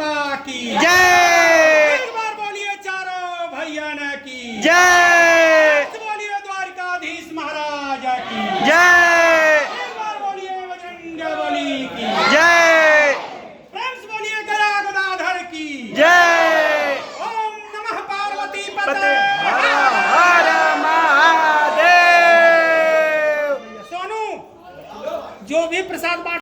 जगदम्बा की जय। एक बार बोलिए चारों भैया ने की जय। बोलिए द्वारकाधीश महाराज की जय। एक बार बोलिए बजरंगबली की जय। प्रेम से बोलिए गया गदाधर की जय। ओम नमः पार्वती पते पते हर हर महादेव। सोनू जो भी प्रसाद बांट